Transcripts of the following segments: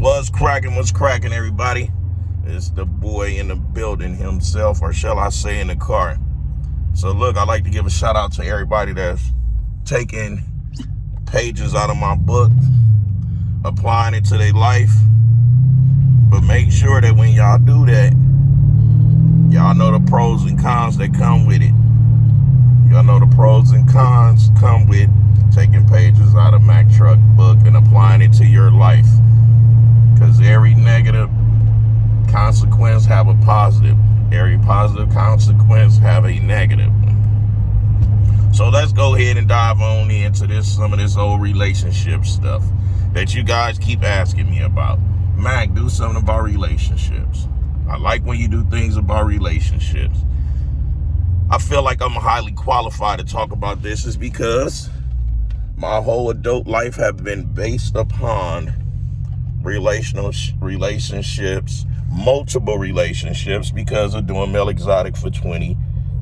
What's cracking, everybody? It's the boy in the building himself, or shall I say in the car. So look, I'd like to give a shout out to everybody that's taking pages out of my book, applying it to their life. But make sure that when y'all do that, y'all know the pros and cons that come with it. Y'all know the pros and cons come with taking pages out of Mac Truck book and applying it to your life. Because every negative consequence have a positive. Every positive consequence have a negative. So let's go ahead and dive on into some of this old relationship stuff that you guys keep asking me about. Mac, do something about relationships. I like when you do things about relationships. I feel like I'm highly qualified to talk about this is because my whole adult life have been based upon relationships, multiple relationships, because of doing male exotic for 20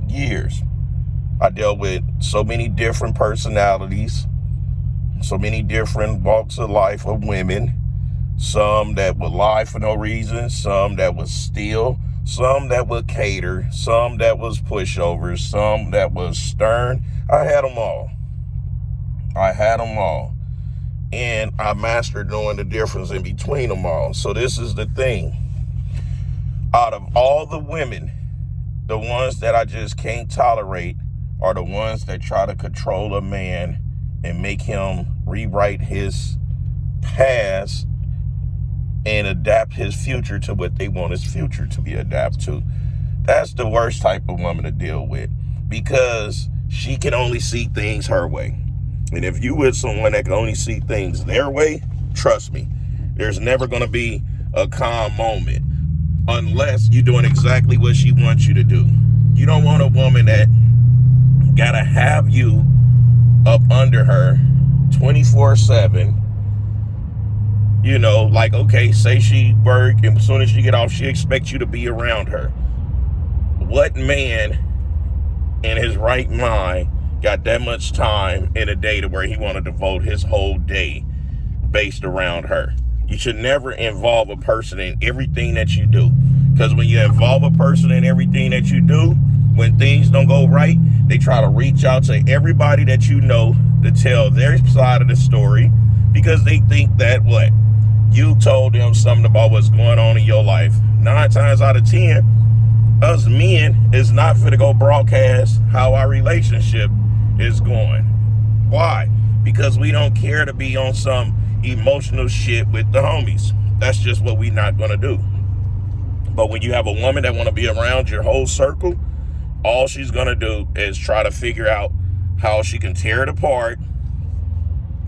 years. I dealt with so many different personalities, so many different walks of life of women, some that would lie for no reason, some that would steal, some that would cater, some that was pushovers, some that was stern. I had them all. And I mastered knowing the difference in between them all. So this is the thing. Out of all the women, the ones that I just can't tolerate are the ones that try to control a man and make him rewrite his past and adapt his future to what they want his future to be adapted to. That's the worst type of woman to deal with, because she can only see things her way. And if you with someone that can only see things their way, trust me, there's never going to be a calm moment unless you're doing exactly what she wants you to do. You don't want a woman that got to have you up under her 24/7. You know, like, okay, say she work, and as soon as she get off, she expects you to be around her. What man in his right mind got that much time in a day to where he want to devote his whole day based around her? You should never involve a person in everything that you do. Because when you involve a person in everything that you do, when things don't go right, they try to reach out to everybody that you know to tell their side of the story, because they think that what? You told them something about what's going on in your life. 9 times out of 10, us men is not for to go broadcast how our relationship is going. Why? Because we don't care to be on some emotional shit with the homies. That's just what we not gonna do. But when you have a woman that want to be around your whole circle, all she's gonna do is try to figure out how she can tear it apart,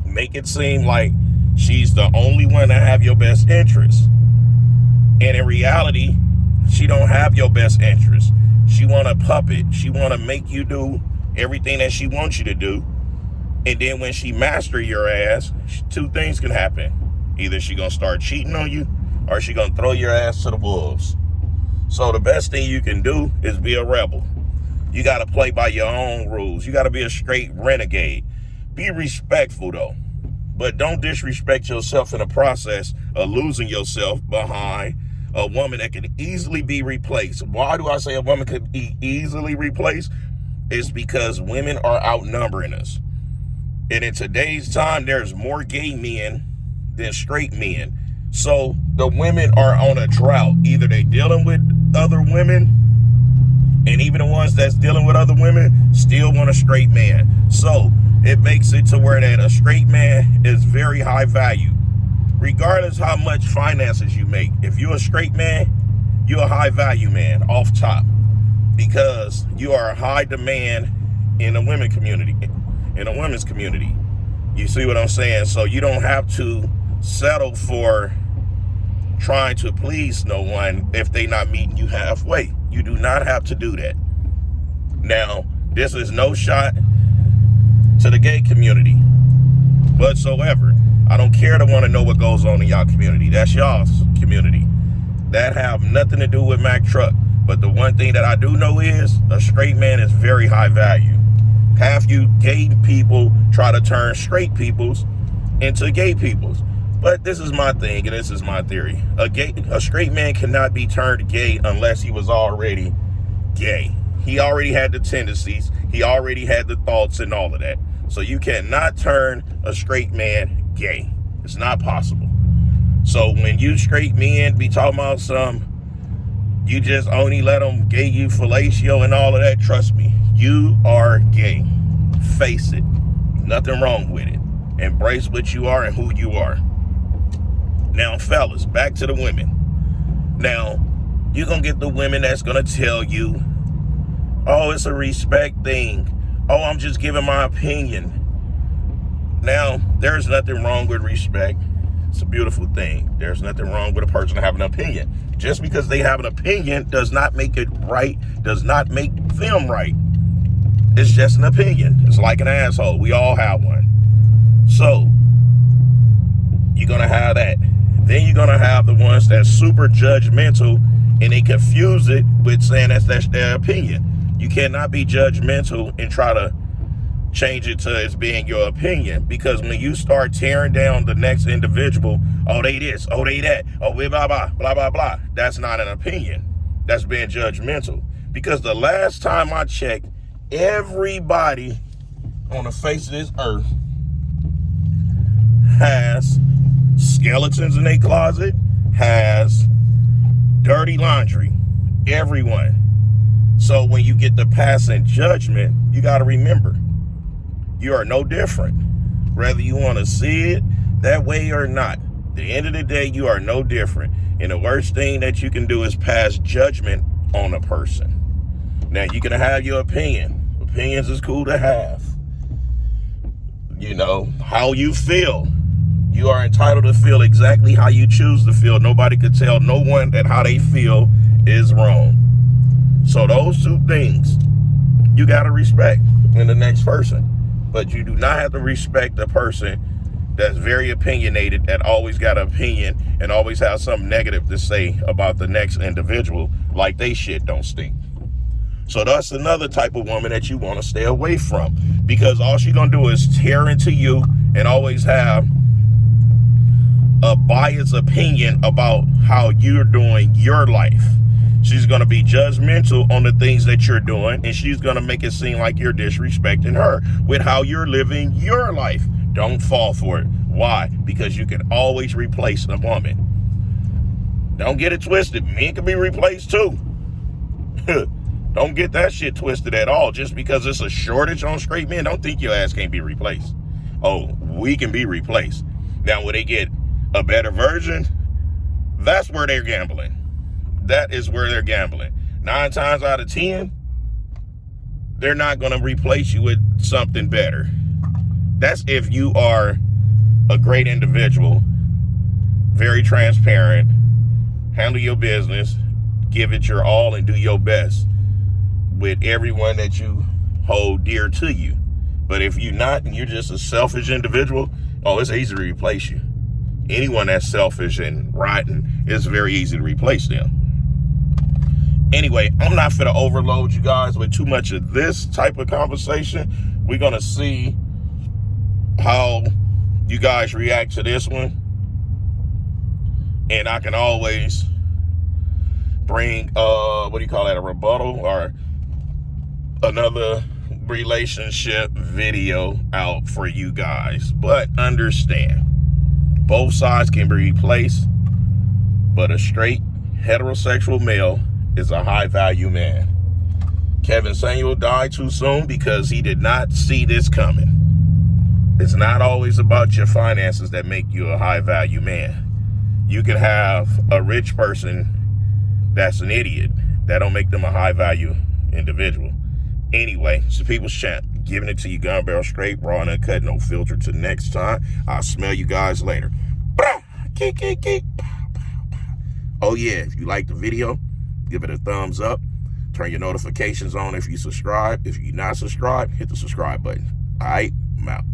make it seem like she's the only one that have your best interest. And in reality, she don't have your best interest. She want a puppet. She want to make you do everything that she wants you to do. And then when she master your ass, 2 things can happen. Either she gonna start cheating on you, or she gonna throw your ass to the wolves. So the best thing you can do is be a rebel. You gotta play by your own rules. You gotta be a straight renegade. Be respectful though, but don't disrespect yourself in the process of losing yourself behind a woman that can easily be replaced. Why do I say a woman could be easily replaced? It's because women are outnumbering us. And in today's time, there's more gay men than straight men. So the women are on a drought. Either they dealing with other women, and even the ones that's dealing with other women still want a straight man. So it makes it to where that a straight man is very high value. Regardless how much finances you make, if you're a straight man, you're a high value man off top, because you are a high demand in the women's community. You see what I'm saying? So you don't have to settle for trying to please no one if they not meeting you halfway. You do not have to do that. Now, this is no shot to the gay community whatsoever. I don't care to want to know what goes on in y'all community. That's y'all's community. That have nothing to do with Mac Truck. But the one thing that I do know is a straight man is very high value. Half you gay people try to turn straight peoples into gay peoples. But this is my thing, and this is my theory. A straight man cannot be turned gay unless he was already gay. He already had the tendencies. He already had the thoughts and all of that. So you cannot turn a straight man gay. It's not possible. So when you straight men be talking about you just only let them gay you fellatio and all of that, trust me, you are gay. Face it. Nothing wrong with it. Embrace what you are and who you are. Now, fellas, back to the women. Now, you're going to get the women that's going to tell you, oh, it's a respect thing. Oh, I'm just giving my opinion. Now, there's nothing wrong with respect. It's a beautiful thing. There's nothing wrong with a person having an opinion. Just because they have an opinion does not make it right, does not make them right. It's just an opinion. It's like an asshole. We all have one. So, you're going to have that. Then you're going to have the ones that's super judgmental, and they confuse it with saying that's their opinion. You cannot be judgmental and try to change it to it's being your opinion, because when you start tearing down the next individual, oh, they this, oh, they that, oh, blah, blah, blah, blah, blah, blah, that's not an opinion. That's being judgmental. Because the last time I checked, everybody on the face of this earth has skeletons in their closet, has dirty laundry. Everyone. So when you get the passing judgment, you got to remember, you are no different. Whether you want to see it that way or not, at the end of the day, you are no different. And the worst thing that you can do is pass judgment on a person. Now, you can have your opinion. Opinions is cool to have. You know, how you feel. You are entitled to feel exactly how you choose to feel. Nobody could tell no one that how they feel is wrong. So those two things you got to respect in the next person. But you do not have to respect a person that's very opinionated, that always got an opinion and always has something negative to say about the next individual, like they shit don't stink. So that's another type of woman that you want to stay away from, because all she's going to do is tear into you and always have a biased opinion about how you're doing your life. She's going to be judgmental on the things that you're doing, and she's going to make it seem like you're disrespecting her with how you're living your life. Don't fall for it. Why? Because you can always replace a woman. Don't get it twisted. Men can be replaced too. Don't get that shit twisted at all. Just because it's a shortage on straight men, don't think your ass can't be replaced. Oh, we can be replaced. Now, when they get a better version, that's where they're gambling. That is where they're gambling. 9 times out of 10, they're not going to replace you with something better. That's if you are a great individual, very transparent, handle your business, give it your all, and do your best with everyone that you hold dear to you. But if you're not, and you're just a selfish individual, oh, it's easy to replace you. Anyone that's selfish and rotten, it's very easy to replace them. Anyway, I'm not finna overload you guys with too much of this type of conversation. We're gonna see how you guys react to this one. And I can always bring, a rebuttal or another relationship video out for you guys. But understand, both sides can be replaced, but a straight heterosexual male is a high value man. Kevin Samuel died too soon because he did not see this coming. It's not always about your finances that make you a high value man. You can have a rich person that's an idiot. That don't make them a high value individual. Anyway, it's the People's Champ, giving it to you gun barrel straight, raw and uncut, no filter. Till next time, I'll smell you guys later. Oh yeah, if you like the video, give it a thumbs up. Turn your notifications on if you subscribe. If you're not subscribed, hit the subscribe button. All right, I'm out.